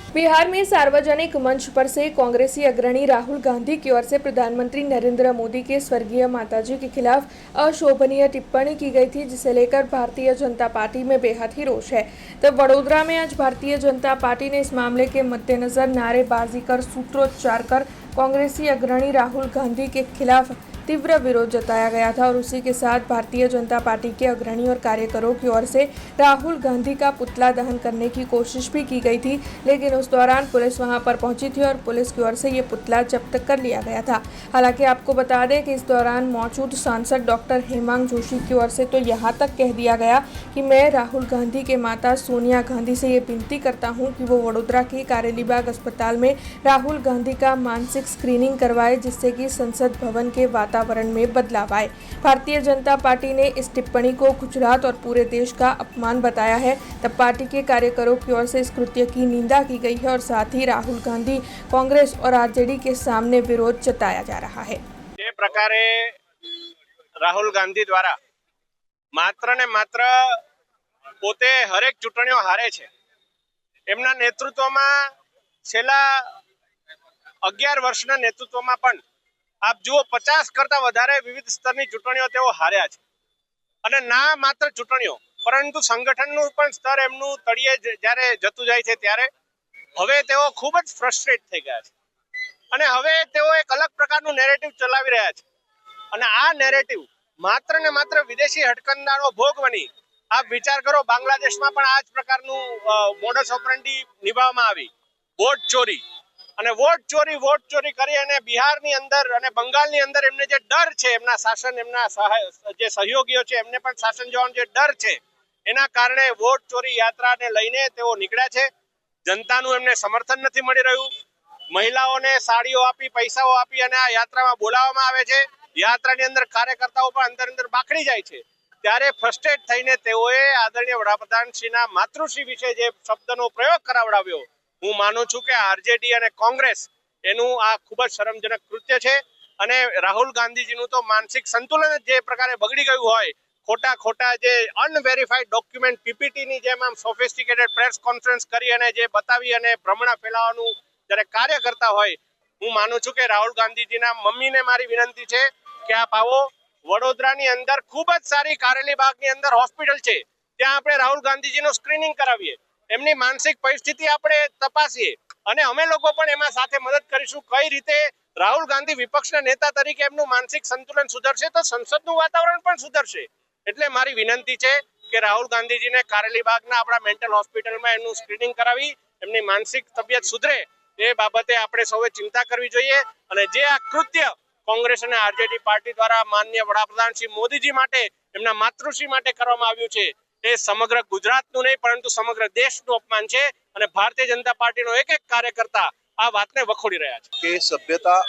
बिहार में सार्वजनिक मंच पर से कांग्रेसी अग्रणी राहुल गांधी की ओर से प्रधानमंत्री नरेंद्र मोदी के स्वर्गीय माताजी के खिलाफ अशोभनीय टिप्पणी की गई थी, जिसे लेकर भारतीय जनता पार्टी में बेहद ही रोष है। तब वडोदरा में आज भारतीय जनता पार्टी ने इस मामले के मद्देनजर नारेबाजी कर सूत्रोच्चार कर कांग्रेसी अग्रणी राहुल गांधी के खिलाफ तीव्र विरोध जताया गया था और उसी के साथ भारतीय जनता पार्टी के अग्रणी और कार्यकरों की ओर से राहुल गांधी का पुतला दहन करने की कोशिश भी की गई थी, लेकिन उस दौरान पुलिस वहां पर पहुंची थी और पुलिस की ओर से ये पुतला जब्त कर लिया गया था। हालांकि आपको बता दें कि इस दौरान मौजूद सांसद डॉक्टर हेमांग जोशी की ओर से तो यहाँ तक कह दिया गया कि मैं राहुल गांधी के माता सोनिया गांधी से ये विनती करता हूँ कि वो वडोदरा के कारेलीबाग अस्पताल में राहुल गांधी का मानसिक स्क्रीनिंग करवाए, जिससे कि संसद भवन के वातावरण में बदलाव आए। भारतीय जनता पार्टी ने इस टिप्पणी को गुजरात और पूरे देश का अपमान बताया है। तब पार्टी के कार्यकरों की ओर से इस कृत्य की निंदा की गई है और साथ ही राहुल गांधी, कांग्रेस और आरजेडी के सामने विरोध जताया जा रहा है। જે પ્રકારે રાહુલ ગાંધી દ્વારા માત્ર ને માત્ર પોતે હરેક ચૂંટણીઓ હારે છે, એમના નેતૃત્વમાં છેલ્લા 11 વર્ષના નેતૃત્વમાં પણ આપ જુઓ 50 કરતા વધારે વિવિધ સ્તરની ચૂંટણીઓ તેઓ હાર્યા છે અને ના માત્ર ચૂંટણીઓ પરંતુ સંગઠનનું પણ સ્તર એમનું તળિયે જ્યારે જતું જાય છે ત્યારે હવે તેઓ ખૂબ જ ફ્રસ્ટ્રેટ થઈ ગયા છે અને હવે તેઓ એક અલગ પ્રકારનું નેરેટિવ ચલાવી રહ્યા છે અને આ નેરેટિવ માત્ર ને માત્ર વિદેશી હટકંડાનો ભોગ બની આપ વિચાર કરો, બાંગ્લાદેશમાં પણ આ જ પ્રકારનું મોડસ ઓપરેન્ડી નિભાવવામાં આવી, વોટ ચોરી અને વોટ ચોરી કરી અને બિહારની અંદર અને બંગાળની અંદર એમને જે ડર છે, એમના શાસન, એમના જે સહયોગીઓ છે એમને પણ શાસન જવાનો જે ડર છે, એના કારણે વોટ ચોરી યાત્રાને લઈને તેઓ નીકળ્યા છે। જનતાનું એમને સમર્થન નથી મળી રહ્યું। મહિલાઓને સાડીઓ આપી, પૈસાઓ આપી અને આ યાત્રામાં બોલાવવામાં આવે છે। યાત્રાની અંદર કાર્યકર્તાઓ પણ અંદર બાકડી જાય છે। ત્યારે ફ્રસ્ટ્રેટ થઈને તેઓએ આદરણીય વડાપ્રધાનશ્રીના માતૃશ્રી વિશે જે શબ્દનો પ્રયોગ કરાવડાવ્યો, હું માનું છું કે આરજેડી અને કોંગ્રેસ એનું આ ખૂબ જ શરમજનક કૃત્ય છે અને રાહુલ ગાંધીજીનું તો માનસિક સંતુલન જ જે પ્રકારે બગડી ગયું હોય, ખોટા જે અનવેરીફાઈડ ડોક્યુમેન્ટ પીપીટીની જેમ આમ સોફિસ્ટિકેટેડ પ્રેસ કોન્ફરન્સ કરી અને જે બતાવી અને ભ્રમણા ફેલાવવાનું જ્યારે કાર્ય કરતા હોય, હું માનું છું કે રાહુલ ગાંધીજીના મમ્મીને મારી વિનંતી છે કે આપ આવો, વડોદરાની અંદર ખૂબ જ સારી કારેલીબાગની અંદર હોસ્પિટલ છે, ત્યાં આપણે રાહુલ ગાંધીજીનું સ્ક્રીનિંગ કરાવીએ, એમની માનસિક પરિસ્થિતિ આપણે તપાસીએ અને અમે લોકો પણ એમાં સાથે મદદ કરીશું। કઈ રીતે રાહુલ ગાંધી વિપક્ષના નેતા તરીકે એમનું માનસિક સંતુલન સુધરશે તો સંસદનું વાતાવરણ પણ સુધરશે। એટલે મારી વિનંતી છે કે રાહુલ ગાંધીજીને કારેલીબાગના આપણા મેન્ટલ હોસ્પિટલમાં એમનું સ્ક્રીનિંગ કરાવી એમની માનસિક તબિયત સુધરે એ બાબતે આપણે સૌએ ચિંતા કરવી જોઈએ અને જે આ કૃત્ય કોંગ્રેસ અને આરજેડી પાર્ટી દ્વારા માનનીય વડાપ્રધાન શ્રી મોદીજી માટે, એમના માતૃશ્રી માટે કરવામાં આવ્યું છે, એ સમગ્ર ગુજરાતનું નહીં પરંતુ સમગ્ર દેશનું અપમાન છે અને ભારતીય જનતા પાર્ટીનો એક કાર્યકર્તા આ વાતને વખોડી રહ્યા છે કે સભ્યતા,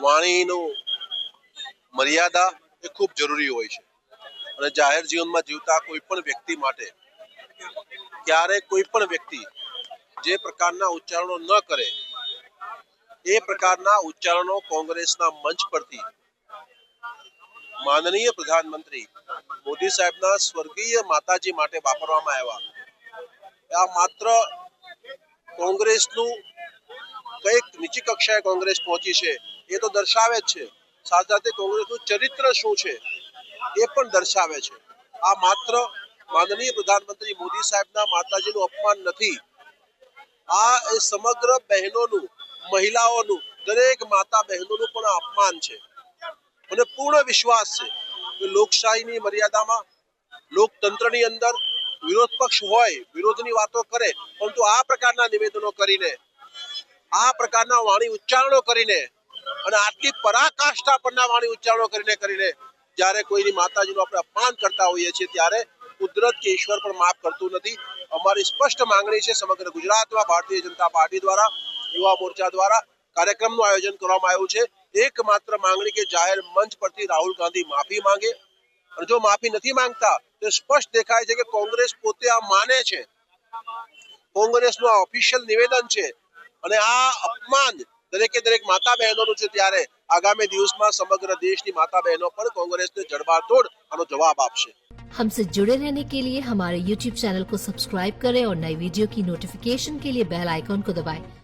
વાણીનું મર્યાદા એ ખૂબ જરૂરી હોય છે અને જાહેર જીવનમાં જીવતા કોઈ પણ વ્યક્તિ માટે ક્યારે કોઈ પણ વ્યક્તિ જે પ્રકારના ઉચ્ચારણો ન કરે, એ પ્રકારના ઉચ્ચારણો કોંગ્રેસના મંચ પરથી માનનીય પ્રધાનમંત્રી મોદી સાહેબના સ્વર્ગીય માતાજી માટે વાપરવામાં આવ્યા, આ માત્ર કોંગ્રેસનું કઈક નીચી કક્ષાએ કોંગ્રેસ પહોંચી છે એ તો દર્શાવે જ છે, સાથે સાથે કોંગ્રેસનું ચરિત્ર શું છે એ પણ દર્શાવે છે। આ માત્ર માનનીય પ્રધાનમંત્રી મોદી સાહેબના માતાજીનું અપમાન નથી, આ એ સમગ્ર બહેનોનું, મહિલાઓનું, દરેક માતા બહેનોનું પણ અપમાન છે। મને પૂર્ણ વિશ્વાસ છે કે લોકશાહીની મર્યાદામાં, લોકતંત્રની અંદર વિરોધ પક્ષ હોય, વિરોધની વાતો કરે, પરંતુ આ પ્રકારના નિવેદનો કરીને, આ પ્રકારના વાણી ઉચ્ચારણો કરીને અને આટલી પરાકાષ્ઠા પરના વાણી ઉચ્ચારણો કરીને જ્યારે કોઈની માતાજીનું આપણે અપમાન કરતા હોઈએ છીએ ત્યારે કુદરત કે ઈશ્વર પણ માફ કરતું નથી। અમારી સ્પષ્ટ માંગણી છે, સમગ્ર ગુજરાતમાં ભારતીય જનતા પાર્ટી દ્વારા, યુવા મોરચા દ્વારા કાર્યક્રમનું આયોજન કરવામાં આવ્યું છે। એકમાત્ર માંગણી કે જાહેર મંચ પરથી રાહુલ ગાંધી માફી માંગે અને જો માફી નથી માંગતા તો સ્પષ્ટ દેખાય છે કે કોંગ્રેસ પોતે આ માને છે, કોંગ્રેસનું આ ઓફિશિયલ નિવેદન છે અને આ અપમાન દરેક માતા બહેનોનું છે। ત્યારે આગામી દિવસમાં સમગ્ર દેશની માતા બહેનો પણ કોંગ્રેસને જડબાતોડ આનો જવાબ આપશે। हमसे जुड़े रहने के लिए हमारे YouTube चैनल को सब्सक्राइब करें और नई वीडियो की नोटिफिकेशन के लिए बेल आइकॉन को दबाएं।